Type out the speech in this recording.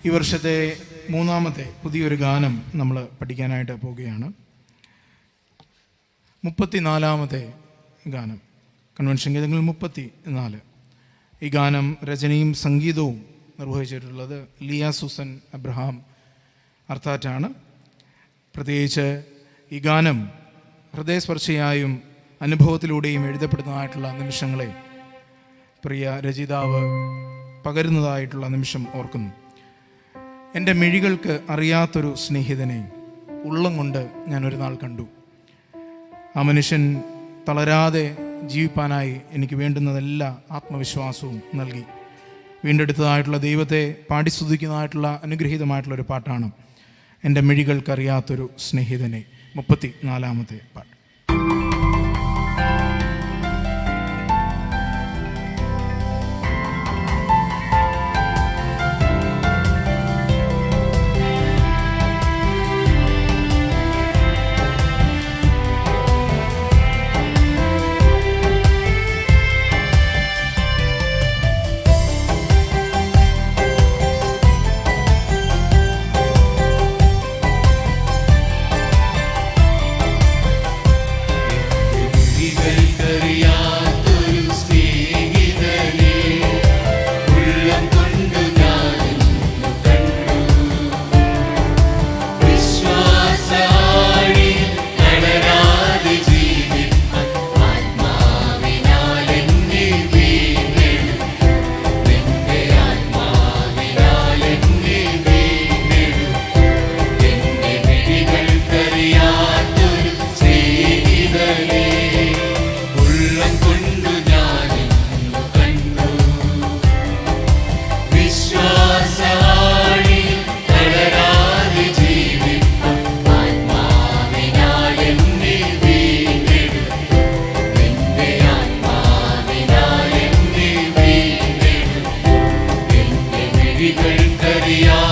ഈ വർഷത്തെ മൂന്നാമത്തെ പുതിയൊരു ഗാനം നമ്മൾ പഠിക്കാനായിട്ട് പോവുകയാണ്. 34-ാമത്തെ ഗാനം, കൺവെൻഷൻ ഗീതങ്ങൾ 34. ഈ ഗാനം രചനയും സംഗീതവും നിർവഹിച്ചിട്ടുള്ളത് ലിയ സൂസൻ അബ്രഹാം അർത്ഥാറ്റാണ്. പ്രത്യേകിച്ച് ഈ ഗാനം ഹൃദയസ്പർശിയായും അനുഭവത്തിലൂടെയും എഴുതപ്പെടുന്നതായിട്ടുള്ള നിമിഷങ്ങളെ പ്രിയ രചയിതാവ് പകരുന്നതായിട്ടുള്ള നിമിഷം ഓർക്കുന്നു. എൻ്റെ മിഴികൾക്ക് അറിയാത്തൊരു സ്നേഹിതനെ ഉള്ളം കൊണ്ട് ഞാനൊരു നാൾ കണ്ടു. ആ മനുഷ്യൻ തളരാതെ ജീവിപ്പാനായി എനിക്ക് വേണ്ടുന്നതെല്ലാ ആത്മവിശ്വാസവും നൽകി. വീണ്ടെടുത്തതായിട്ടുള്ള ദൈവത്തെ പാടിസ്തുതിക്കുന്നതായിട്ടുള്ള അനുഗ്രഹീതമായിട്ടുള്ളൊരു പാട്ടാണ് എൻ്റെ മിഴികൾക്കറിയാത്തൊരു സ്നേഹിതനെ. 34-ാമത്തെ പാട്ട്. മിഴികൾക്കറിയാം